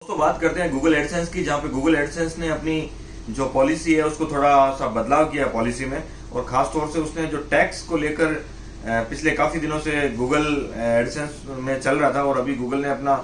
दोस्तों बात करते हैं गूगल एडसेंस की, जहाँ पे गूगल एडसेंस ने अपनी जो पॉलिसी है उसको थोड़ा सा बदलाव किया पॉलिसी में, और खास तौर से उसने जो टैक्स को लेकर पिछले काफी दिनों से गूगल एडसेंस में चल रहा था, और अभी गूगल ने अपना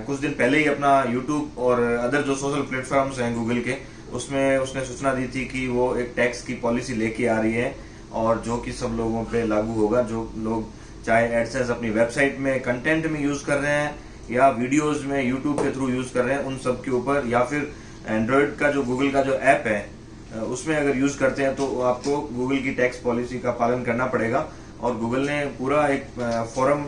कुछ दिन पहले ही अपना यूट्यूब और अदर जो सोशल प्लेटफॉर्म्स हैं गूगल के, उसमें उसने सूचना दी थी कि वो एक टैक्स की पॉलिसी लेके आ रही है, और जो कि सब लोगों पे लागू होगा। जो लोग चाहे एडसेंस अपनी वेबसाइट में कंटेंट में यूज कर रहे हैं या वीडियोस में यूट्यूब के थ्रू यूज कर रहे हैं, उन सब के ऊपर, या फिर एंड्रॉइड का जो गूगल का जो ऐप है उसमें अगर यूज करते हैं, तो आपको गूगल की टैक्स पॉलिसी का पालन करना पड़ेगा। और गूगल ने पूरा एक फॉर्म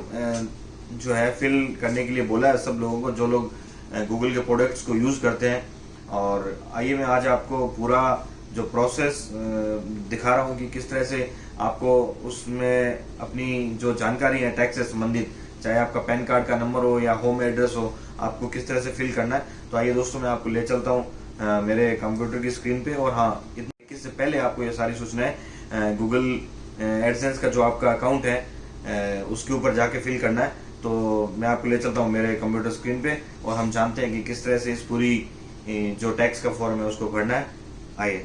जो है फिल करने के लिए बोला है सब लोगों को, जो लोग गूगल के प्रोडक्ट्स को यूज करते हैं। और आइए मैं आज आपको पूरा जो प्रोसेस दिखा रहा हूँ कि किस तरह से आपको उसमें अपनी जो जानकारी है टैक्स से संबंधित, चाहे आपका पैन कार्ड का नंबर हो या होम एड्रेस हो, आपको किस तरह से फिल करना है। तो आइए दोस्तों मैं आपको ले चलता हूँ मेरे कंप्यूटर की स्क्रीन पे, और हाँ, इससे पहले आपको ये सारी सूचनाएं गूगल एडसेंस का जो आपका अकाउंट है उसके ऊपर जाके फिल करना है। तो मैं आपको ले चलता हूँ मेरे कंप्यूटर स्क्रीन पे, और हम जानते हैं कि किस तरह से इस पूरी जो टैक्स का फॉर्म है उसको भरना है। आइए।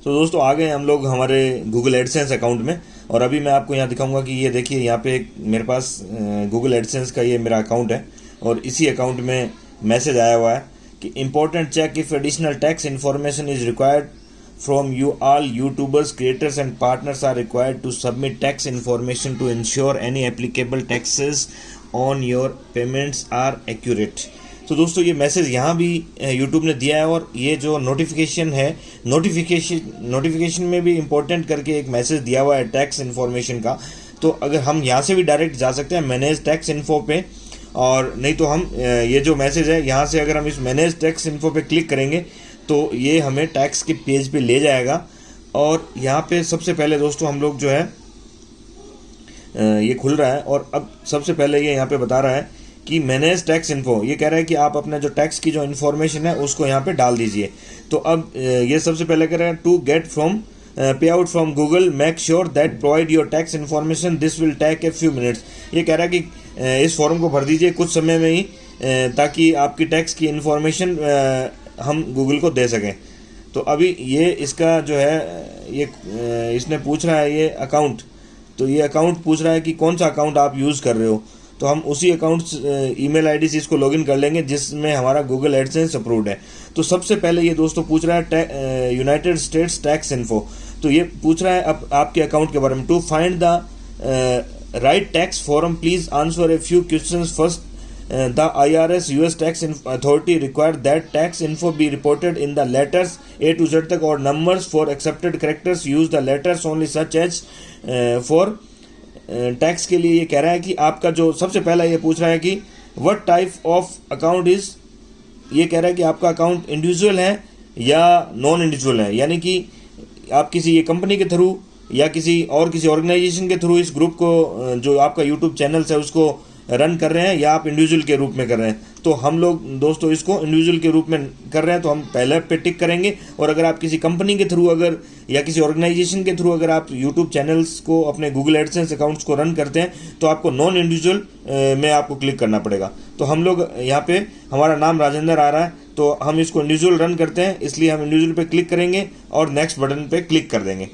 तो दोस्तों आ गए हम लोग हमारे गूगल एडसेंस अकाउंट में, और अभी मैं आपको यहाँ दिखाऊंगा कि ये देखिए यहाँ पे मेरे पास गूगल एडसेंस का ये मेरा अकाउंट है, और इसी अकाउंट में मैसेज आया हुआ है कि important check if additional tax information is required from you all YouTubers creators and partners are required to submit tax information to ensure any applicable taxes on your payments are accurate. तो दोस्तों ये message यहाँ भी YouTube ने दिया है, और ये जो नोटिफिकेशन है, नोटिफिकेशन में भी इम्पोर्टेंट करके एक मैसेज दिया हुआ है टैक्स इन्फॉर्मेशन का। तो अगर हम यहाँ से भी डायरेक्ट जा सकते हैं मैनेज टैक्स इन्फो पे, और नहीं तो हम ये जो मैसेज है यहाँ से अगर हम इस मैनेज टैक्स इन्फो पे क्लिक करेंगे तो ये हमें टैक्स के पेज पे ले जाएगा। और यहाँ पे सबसे पहले दोस्तों हम लोग जो है ये खुल रहा है, और अब सबसे पहले ये यहाँ पे बता रहा है कि मैनेज टैक्स इन्फो, ये कह रहा है कि आप अपना जो टैक्स की जो इन्फॉर्मेशन है उसको यहाँ पे डाल दीजिए। तो अब ये सबसे पहले कह रहा है to get from pay out from Google make sure that provide your tax information this will take a few minutes. ये कह रहा है कि इस फॉर्म को भर दीजिए कुछ समय में ही, ताकि आपकी टैक्स की इन्फॉर्मेशन हम गूगल को दे सकें। तो अभी ये इसका जो है ये इसने पूछ रहा है ये अकाउंट, तो ये अकाउंट पूछ रहा है कि कौन सा अकाउंट आप यूज़ कर रहे हो। तो हम उसी अकाउंट ईमेल आईडी से इसको लॉगिन कर लेंगे जिसमें हमारा गूगल एडसेंस अप्रूव्ड है। तो सबसे पहले ये दोस्तों पूछ रहा है यूनाइटेड स्टेट्स टैक्स इन्फो, तो ये पूछ रहा है अब आपके अकाउंट के बारे में। To find the right tax form please answer a few questions first. The IRS US tax authority required that tax info be reported in the letters A to Z तक, और numbers for accepted characters use the letters only such as for tax के लिए ये कह रहा है कि आपका जो सबसे पहला ये पूछ रहा है कि what type of account is, ये कह रहा है कि आपका अकाउंट इंडिविजुअल है या नॉन इंडिविजुअल है, यानी कि आप किसी ये कंपनी के थ्रू या किसी ऑर्गेनाइजेशन के थ्रू इस ग्रुप को जो आपका यूट्यूब चैनल है उसको रन कर रहे हैं, या आप इंडिविजुअल के रूप में कर रहे हैं। तो हम लोग दोस्तों इसको इंडिविजुअल के रूप में कर रहे हैं, तो हम पहले पे टिक करेंगे। और अगर आप किसी कंपनी के थ्रू अगर या किसी ऑर्गेनाइजेशन के थ्रू अगर आप यूट्यूब चैनल्स को अपने गूगल एडसेंस अकाउंट्स को रन करते हैं, तो आपको नॉन इंडिविजुअल में आपको क्लिक करना पड़ेगा। तो हम लोग यहाँ पे हमारा नाम राजेंद्र आ रहा है, तो हम इसको इंडिविजुअल रन करते हैं, इसलिए हम इंडिविजुअल पे क्लिक करेंगे और नेक्स्ट बटन पे क्लिक कर देंगे।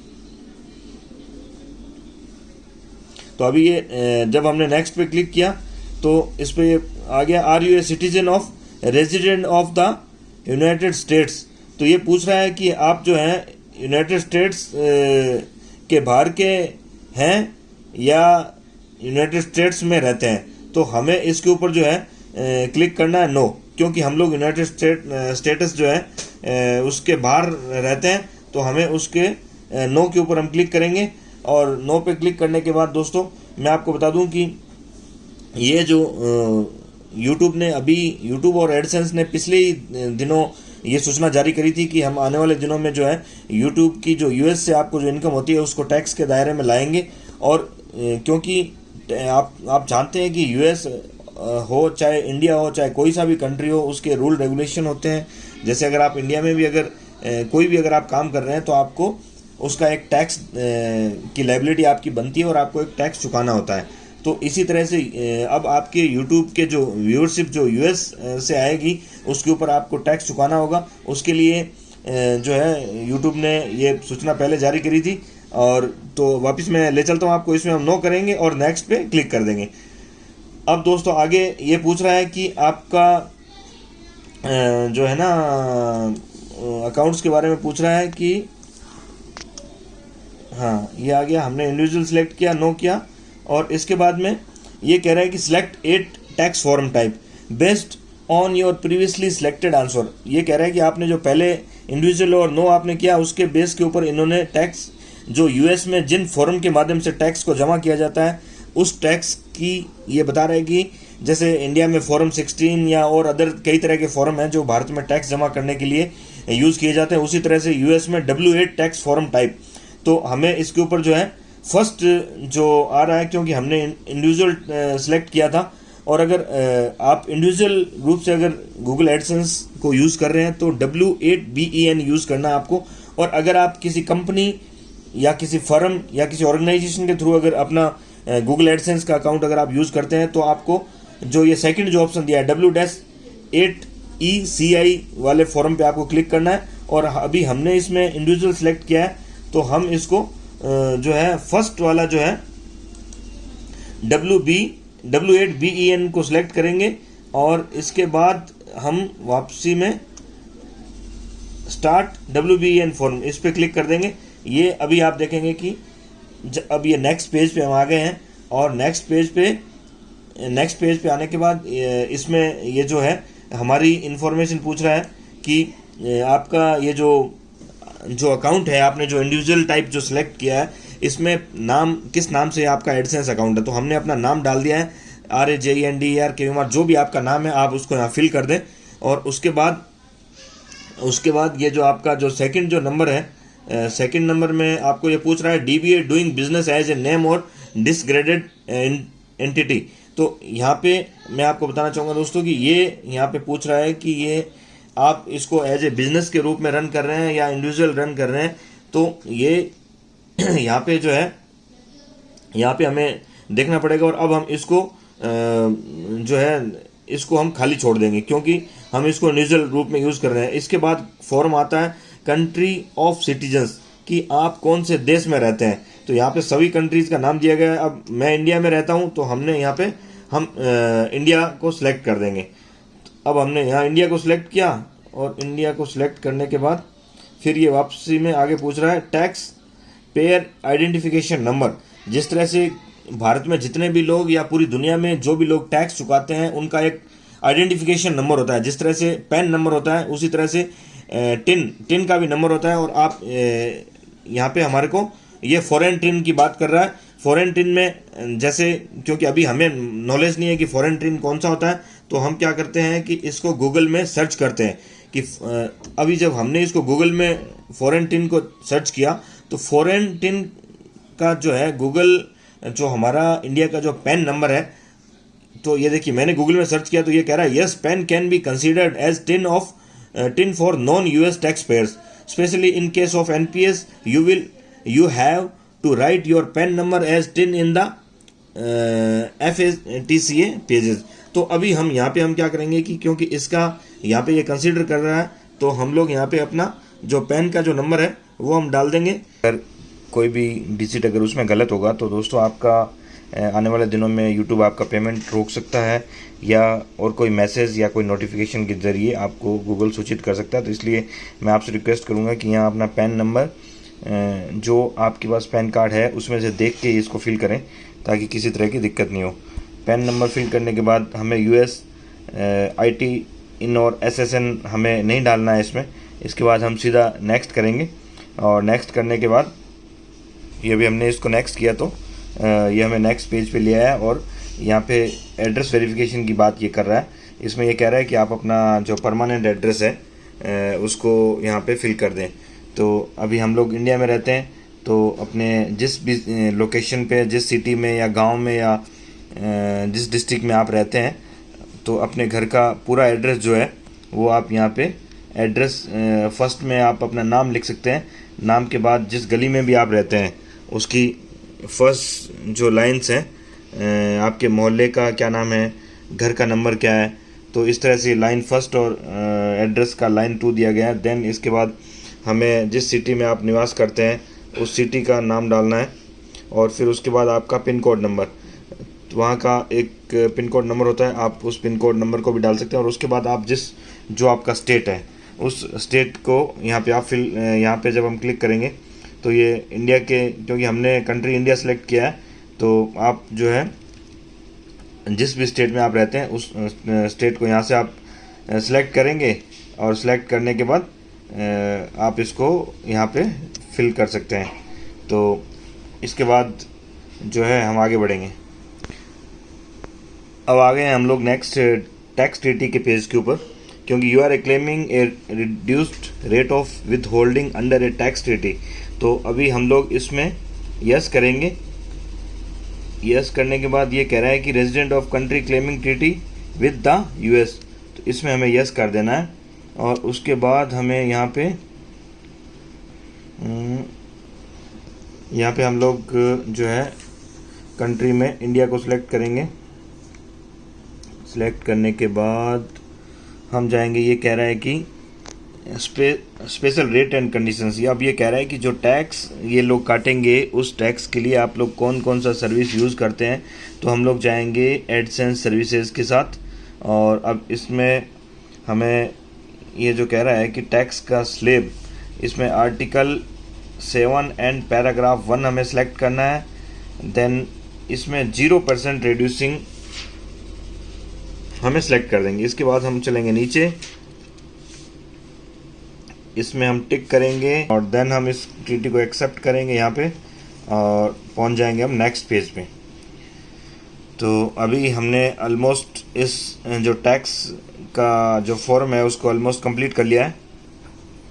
तो अभी ये जब हमने नेक्स्ट पे क्लिक किया तो इस पे आ गया are you a citizen of resident of the United States. तो ये पूछ रहा है कि आप जो हैं यूनाइटेड स्टेट्स के बाहर के हैं या यूनाइटेड स्टेट्स में रहते हैं। तो हमें इसके ऊपर जो है क्लिक करना है नो, क्योंकि हम लोग यूनाइटेड स्टेटस जो है उसके बाहर रहते हैं, तो हमें उसके नो के ऊपर हम क्लिक करेंगे। और नो पे क्लिक करने के बाद दोस्तों मैं आपको बता दूं कि ये जो यूट्यूब और एडसेंस ने पिछले ही दिनों ये सूचना जारी करी थी कि हम आने वाले दिनों में जो है यूट्यूब की जो यूएस से आपको जो इनकम होती है उसको टैक्स के दायरे में लाएंगे। और क्योंकि आप जानते हैं कि यूएस हो चाहे इंडिया हो चाहे कोई सा भी कंट्री हो, उसके रूल रेगुलेशन होते हैं। जैसे अगर आप इंडिया में भी अगर कोई भी अगर आप काम कर रहे हैं तो आपको उसका एक टैक्स की लायबिलिटी आपकी बनती है और आपको एक टैक्स चुकाना होता है। तो इसी तरह से अब आपके यूट्यूब के जो व्यूअरशिप जो यूएस से आएगी उसके ऊपर आपको टैक्स चुकाना होगा। उसके लिए जो है यूट्यूब ने ये सूचना पहले जारी करी थी। और तो वापस मैं ले चलता हूँ आपको, इसमें हम नो करेंगे और नेक्स्ट पे क्लिक कर देंगे। अब दोस्तों आगे ये पूछ रहा है कि आपका जो है ना अकाउंट्स के बारे में पूछ रहा है कि हाँ ये आ गया, हमने इंडिविजुअल सिलेक्ट किया, नो किया। और इसके बाद में ये कह रहा है कि select 8 tax form type based on your previously selected answer. ये कह रहा है कि आपने जो पहले इंडिविजुअल और नो आपने किया उसके बेस के ऊपर इन्होंने टैक्स जो यूएस में जिन फॉर्म के माध्यम से टैक्स को जमा किया जाता है उस टैक्स की ये बता रहा है कि जैसे इंडिया में फॉर्म 16 या और अदर कई तरह के फॉर्म हैं जो भारत में टैक्स जमा करने के लिए यूज़ किए जाते हैं, उसी तरह से यूएस में W8 टैक्स फॉर्म टाइप। तो हमें इसके ऊपर जो है फर्स्ट जो आ रहा है, क्योंकि हमने इंडिविजुअल सेलेक्ट किया था। और अगर आप इंडिविजुअल रूप से अगर गूगल एडसेंस को यूज़ कर रहे हैं तो W8BEN यूज़ करना है आपको। और अगर आप किसी कंपनी या किसी फर्म या किसी ऑर्गेनाइजेशन के थ्रू अगर अपना गूगल एडसेंस का अकाउंट अगर आप यूज़ करते हैं तो आपको जो ये सेकंड जो ऑप्शन दिया है W-8ECI वाले फॉर्म पे आपको क्लिक करना है। और अभी हमने इसमें इंडिविजुअल सेलेक्ट किया है तो हम इसको जो है फर्स्ट वाला जो है W8BEN को सिलेक्ट करेंगे और इसके बाद हम वापसी में स्टार्ट WBEN फॉर्म इस पर क्लिक कर देंगे। ये अभी आप देखेंगे कि अब ये नेक्स्ट पेज पे हम आ गए हैं। और नेक्स्ट पेज पे आने के बाद इसमें ये जो है हमारी इन्फॉर्मेशन पूछ रहा है कि आपका ये जो अकाउंट है, आपने जो इंडिविजुअल टाइप जो सिलेक्ट किया है इसमें नाम किस नाम से आपका एडसेंस अकाउंट है। तो हमने अपना नाम डाल दिया है RAJENDERKUMAR, जो भी आपका नाम है आप उसको यहाँ फिल कर दें। और उसके बाद ये जो आपका जो सेकंड जो नंबर है, सेकंड नंबर में आपको ये पूछ रहा है DBA doing business as a name और डिसग्रेडेड एंटिटी। तो यहाँ पे मैं आपको बताना चाहूँगा दोस्तों कि ये यहाँ पे पूछ रहा है कि ये आप इसको एज ए बिजनेस के रूप में रन कर रहे हैं या इंडिविजुअल रन कर रहे हैं। तो ये यहाँ पे जो है यहाँ पे हमें देखना पड़ेगा। और अब हम इसको जो है इसको हम खाली छोड़ देंगे क्योंकि हम इसको इंडिविजुअल रूप में यूज़ कर रहे हैं। इसके बाद फॉर्म आता है कंट्री ऑफ सिटीजन्स कि आप कौन से देश में रहते हैं। तो यहाँ पे सभी कंट्रीज़ का नाम दिया गया है। अब मैं इंडिया में रहता हूँ तो हमने यहाँ पे हम इंडिया को सिलेक्ट कर देंगे। अब हमने यहाँ इंडिया को सिलेक्ट किया और इंडिया को सिलेक्ट करने के बाद फिर ये वापसी में आगे पूछ रहा है टैक्स पेयर आइडेंटिफिकेशन नंबर। जिस तरह से भारत में जितने भी लोग या पूरी दुनिया में जो भी लोग टैक्स चुकाते हैं उनका एक आइडेंटिफिकेशन नंबर होता है। जिस तरह से पैन नंबर होता है उसी तरह से टिन का भी नंबर होता है। और आप यहाँ पे हमारे को ये फॉरेन टिन की बात कर रहा है। फॉरेन टिन में जैसे क्योंकि अभी हमें नॉलेज नहीं है कि फॉरेन टिन कौन सा होता है तो हम क्या करते हैं कि इसको गूगल में सर्च करते हैं कि अभी जब हमने इसको गूगल में फॉरेन टिन को सर्च किया तो फॉरेन टिन का जो है गूगल जो हमारा इंडिया का जो पैन नंबर है, तो ये देखिए मैंने गूगल में सर्च किया तो ये कह रहा है yes PAN can be considered as TIN for non US tax payers specially in case of NPS you have to write your PAN number as TIN in the FATCA pages. तो अभी हम यहाँ पे हम क्या करेंगे कि क्योंकि इसका यहाँ पे ये कंसीडर कर रहा है तो हम लोग यहाँ पे अपना जो पैन का जो नंबर है वो हम डाल देंगे। अगर कोई भी डिजिट अगर उसमें गलत होगा तो दोस्तों आपका आने वाले दिनों में यूट्यूब आपका पेमेंट रोक सकता है या और कोई मैसेज या कोई नोटिफिकेशन के ज़रिए आपको गूगल सूचित कर सकता है। तो इसलिए मैं आपसे रिक्वेस्ट करूँगा कि यहाँ अपना पैन नंबर जो आपके पास पैन कार्ड है उसमें से देख के इसको फिल करें ताकि किसी तरह की दिक्कत नहीं हो। पैन नंबर फिल करने के बाद हमें US IT इन और SSN हमें नहीं डालना है इसमें। इसके बाद हम सीधा नेक्स्ट करेंगे और नेक्स्ट करने के बाद ये भी हमने इसको नेक्स्ट किया तो ये हमें नेक्स्ट पेज पे ले आया और यहाँ पे एड्रेस वेरिफिकेशन की बात ये कर रहा है। इसमें ये कह रहा है कि आप अपना जो परमानेंट एड्रेस है उसको यहाँ पे फिल कर दें। तो अभी हम लोग इंडिया में रहते हैं तो अपने जिस भी लोकेशन पे जिस सिटी में या गांव में या जिस डिस्ट्रिक्ट में आप रहते हैं तो अपने घर का पूरा एड्रेस जो है वो आप यहाँ पे एड्रेस फर्स्ट में आप अपना नाम लिख सकते हैं। नाम के बाद जिस गली में भी आप रहते हैं उसकी फर्स्ट जो लाइन्स हैं आपके मोहल्ले का क्या नाम है, घर का नंबर क्या है। तो इस तरह से लाइन फर्स्ट और एड्रेस का लाइन 2 दिया गया है। देन इसके बाद हमें जिस सिटी में आप निवास करते हैं उस सिटी का नाम डालना है, और फिर उसके बाद आपका पिन कोड नंबर, वहाँ का एक पिन कोड नंबर होता है, आप उस पिन कोड नंबर को भी डाल सकते हैं। और उसके बाद आप जो आपका स्टेट है उस स्टेट को यहाँ पे आप यहाँ पे जब हम क्लिक करेंगे तो ये इंडिया के, क्योंकि हमने कंट्री इंडिया सेलेक्ट किया है, तो आप जो है जिस भी स्टेट में आप रहते हैं उस स्टेट को यहाँ से आप सेलेक्ट करेंगे, और सेलेक्ट करने के बाद आप इसको यहाँ पे फिल कर सकते हैं। तो इसके बाद जो है हम आगे बढ़ेंगे। अब आ गए हैं हम लोग नेक्स्ट टैक्स ट्रीटी के पेज के ऊपर, क्योंकि you are claiming a reduced rate of withholding under a tax treaty. तो अभी हम लोग इसमें यस करेंगे। यस करने के बाद ये कह रहा है कि resident of country claiming treaty with the US, तो इसमें हमें यस कर देना है। और उसके बाद हमें यहाँ पे हम लोग जो है कंट्री में इंडिया को सिलेक्ट करेंगे। सिलेक्ट करने के बाद हम जाएंगे, ये कह रहा है कि स्पेशल रेट एंड कंडीशंस। अब ये कह रहा है कि जो टैक्स ये लोग काटेंगे उस टैक्स के लिए आप लोग कौन कौन सा सर्विस यूज़ करते हैं। तो हम लोग जाएंगे एडसेंस सर्विसेज के साथ, और अब इसमें हमें ये जो कह रहा है कि टैक्स का स्लेब, इसमें आर्टिकल 7 एंड पैराग्राफ 1 हमें सेलेक्ट करना है। देन इसमें 0% रिड्यूसिंग हमें सेलेक्ट कर देंगे। इसके बाद हम चलेंगे नीचे, इसमें हम टिक करेंगे और देन हम इस ट्रीटी को एक्सेप्ट करेंगे यहाँ पे, और पहुँच जाएंगे हम नेक्स्ट पेज पे। तो अभी हमने ऑलमोस्ट इस जो टैक्स का जो फॉर्म है उसको ऑलमोस्ट कंप्लीट कर लिया है।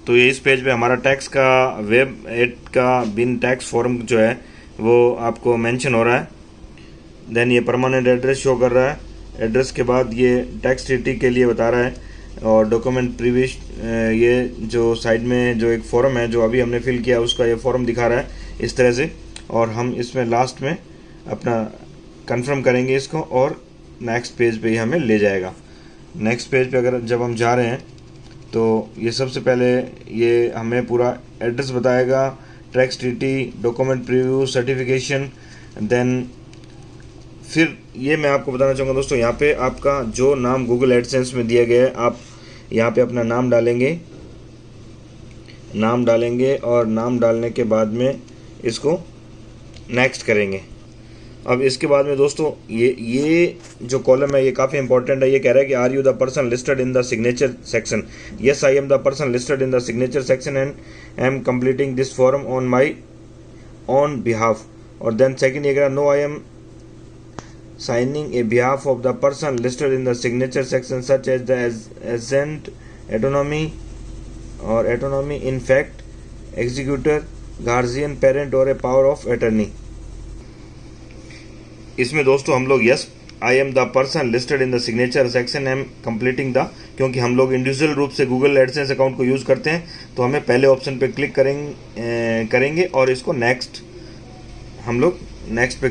तो ये इस पेज पे हमारा टैक्स का वेब एड का बिन टैक्स फॉर्म जो है वो आपको मेंशन हो रहा है। देन ये परमानेंट एड्रेस शो कर रहा है। एड्रेस के बाद ये टैक्स ट्रीटी के लिए बता रहा है, और डॉक्यूमेंट प्रीविश ये जो साइड में जो एक फॉर्म है जो अभी हमने फिल किया उसका ये फॉर्म दिखा रहा है इस तरह से। और हम इसमें लास्ट में अपना कंफर्म करेंगे इसको, और नेक्स्ट पेज पे ही हमें ले जाएगा। नेक्स्ट पेज पे अगर जब हम जा रहे हैं तो ये सबसे पहले ये हमें पूरा एड्रेस बताएगा, tax treaty, document preview, certification. Then फिर ये मैं आपको बताना चाहूँगा दोस्तों, यहाँ पे आपका जो नाम गूगल एडसेंस में दिया गया है आप यहाँ पे अपना नाम डालेंगे। नाम डालेंगे और नाम डालने के बाद में इसको नेक्स्ट करेंगे। अब इसके बाद में दोस्तों ये जो कॉलम है ये काफ़ी इंपॉर्टेंट है। ये कह रहा है कि are you the person listed in the signature section. Yes I am the person listed in the signature section and I am completing this form on my own behalf. और देन सेकंड ये कह रहा है no I am signing a behalf of the person listed in the signature section such as the agent, autonomy or autonomy in fact, executor, guardian, parent or a power of attorney। इसमें दोस्तों हम लोग yes I am the person listed in the signature section am completing the, क्योंकि हम लोग individual रूप से Google AdSense account को यूज़ करते हैं तो हमें पहले ऑप्शन पे क्लिक करेंगे और इसको नेक्स्ट हम लोग नेक्स्ट पे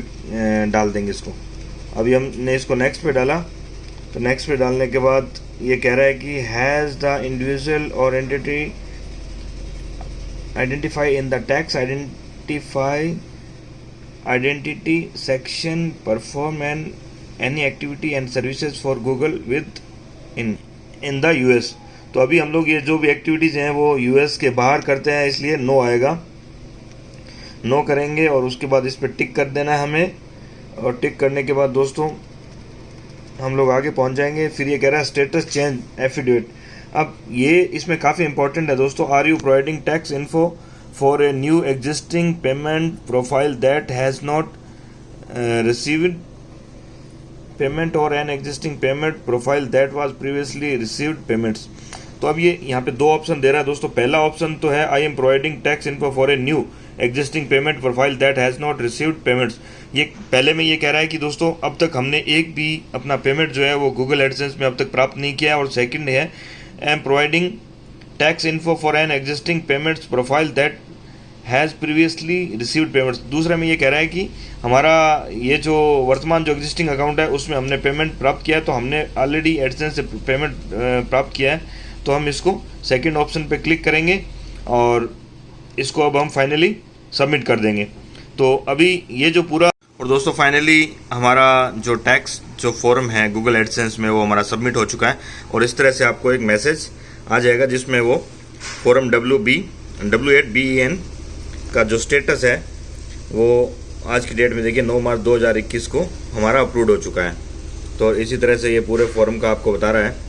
डाल देंगे इसको। अभी हमने इसको नेक्स्ट पे डाला, तो नेक्स्ट पे डालने के बाद ये कह रहा है कि हैज़ द इंडिविजुअल और entity identify in the tax identity section perform and any activity and services for Google with in the US. तो अभी हम लोग ये जो भी एक्टिविटीज़ हैं वो यूएस के बाहर करते हैं, इसलिए नो आएगा। नो करेंगे और उसके बाद इस पर टिक कर देना है हमें, और टिक करने के बाद दोस्तों हम लोग आगे पहुंच जाएंगे। फिर ये कह रहा है स्टेटस चेंज एफिडेविट। अब ये इसमें काफ़ी इंपॉर्टेंट है दोस्तों। Are you providing tax info for a new existing payment profile that has not received payment और an existing payment profile that was previously received payments. तो अब ये यहाँ पे दो ऑप्शन दे रहा है दोस्तों। पहला ऑप्शन तो है I am providing tax info for a new existing payment profile that has not received payments. ये पहले में ये कह रहा है कि दोस्तों अब तक हमने एक भी अपना पेमेंट जो है वो गूगल एडसेंस में अब तक प्राप्त नहीं किया है। और सेकंड है I am providing tax info for an existing payments profile that has previously received payments. दूसरा में ये कह रहा है कि हमारा ये जो वर्तमान जो एग्जिस्टिंग अकाउंट है उसमें हमने पेमेंट प्राप्त किया है, तो हमने ऑलरेडी एडसेंस से पेमेंट प्राप्त किया है। तो हम इसको सेकंड ऑप्शन पे क्लिक करेंगे और इसको अब हम फाइनली सबमिट कर देंगे। तो अभी ये जो पूरा, और दोस्तों फाइनली हमारा जो टैक्स जो फॉर्म है गूगल एडसेंस में वो हमारा सबमिट हो चुका है। और इस तरह से आपको एक मैसेज आ जाएगा जिसमें वो फॉर्म W8BEN का जो स्टेटस है वो आज की डेट में देखिए 9 मार्च 2021 को हमारा अप्रूव हो चुका है। तो इसी तरह से ये पूरे फॉर्म का आपको बता रहा है।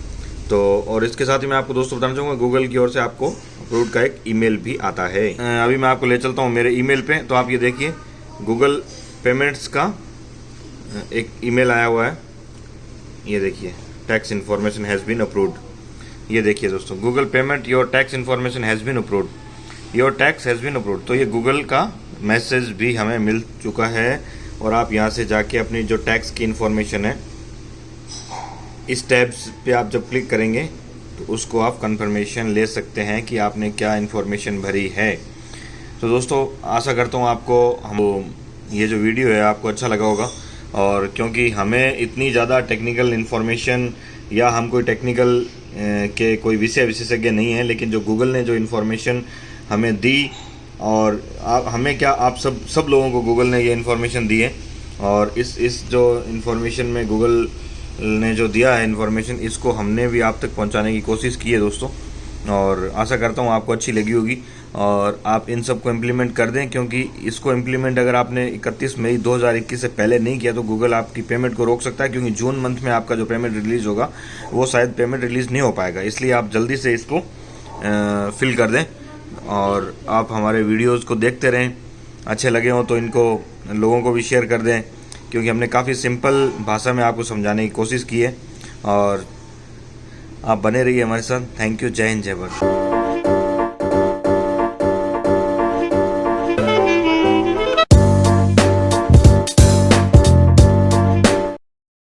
तो और इसके साथ ही मैं आपको दोस्तों बताना चाहूँगा गूगल की ओर से आपको अप्रूव का एक ईमेल भी आता है। अभी मैं आपको ले चलता हूँ मेरे ईमेल पे। तो आप ये देखिए गूगल पेमेंट्स का एक ईमेल आया हुआ है, ये देखिए tax information has been approved. ये देखिए दोस्तों Google payment your tax information has been approved, your tax has been approved. तो ये गूगल का मैसेज भी हमें मिल चुका है। और आप यहाँ से जाके अपनी जो टैक्स की इन्फॉर्मेशन है इस टैब्स पे आप जब क्लिक करेंगे तो उसको आप कंफर्मेशन ले सकते हैं कि आपने क्या इन्फॉर्मेशन भरी है। तो दोस्तों आशा करता हूँ आपको ये जो वीडियो है आपको अच्छा लगा होगा। और क्योंकि हमें इतनी ज़्यादा टेक्निकल इन्फॉर्मेशन या हम कोई टेक्निकल के कोई विषय विशेषज्ञ नहीं है, लेकिन जो गूगल ने जो इन्फॉर्मेशन हमें दी और हमें क्या आप सब लोगों को गूगल ने ये इन्फॉर्मेशन दी है। और इस जो इन्फॉर्मेशन में गूगल ने जो दिया है इन्फॉर्मेशन, इसको हमने भी आप तक पहुंचाने की कोशिश की है दोस्तों। और आशा करता हूं आपको अच्छी लगी होगी और आप इन सब को इम्प्लीमेंट कर दें, क्योंकि इसको इम्प्लीमेंट अगर आपने 31 मई 2021 से पहले नहीं किया तो गूगल आपकी पेमेंट को रोक सकता है, क्योंकि जून मंथ में आपका जो पेमेंट रिलीज़ होगा वो शायद पेमेंट रिलीज़ नहीं हो पाएगा। इसलिए आप जल्दी से इसको फिल कर दें और आप हमारे वीडियोज़ को देखते रहें। अच्छे लगे हों तो इनको लोगों को भी शेयर कर दें, क्योंकि हमने काफ़ी सिंपल भाषा में आपको समझाने की कोशिश की है। और आप बने रहिए हमारे साथ। Thank you. जय हिंद, जय भारत।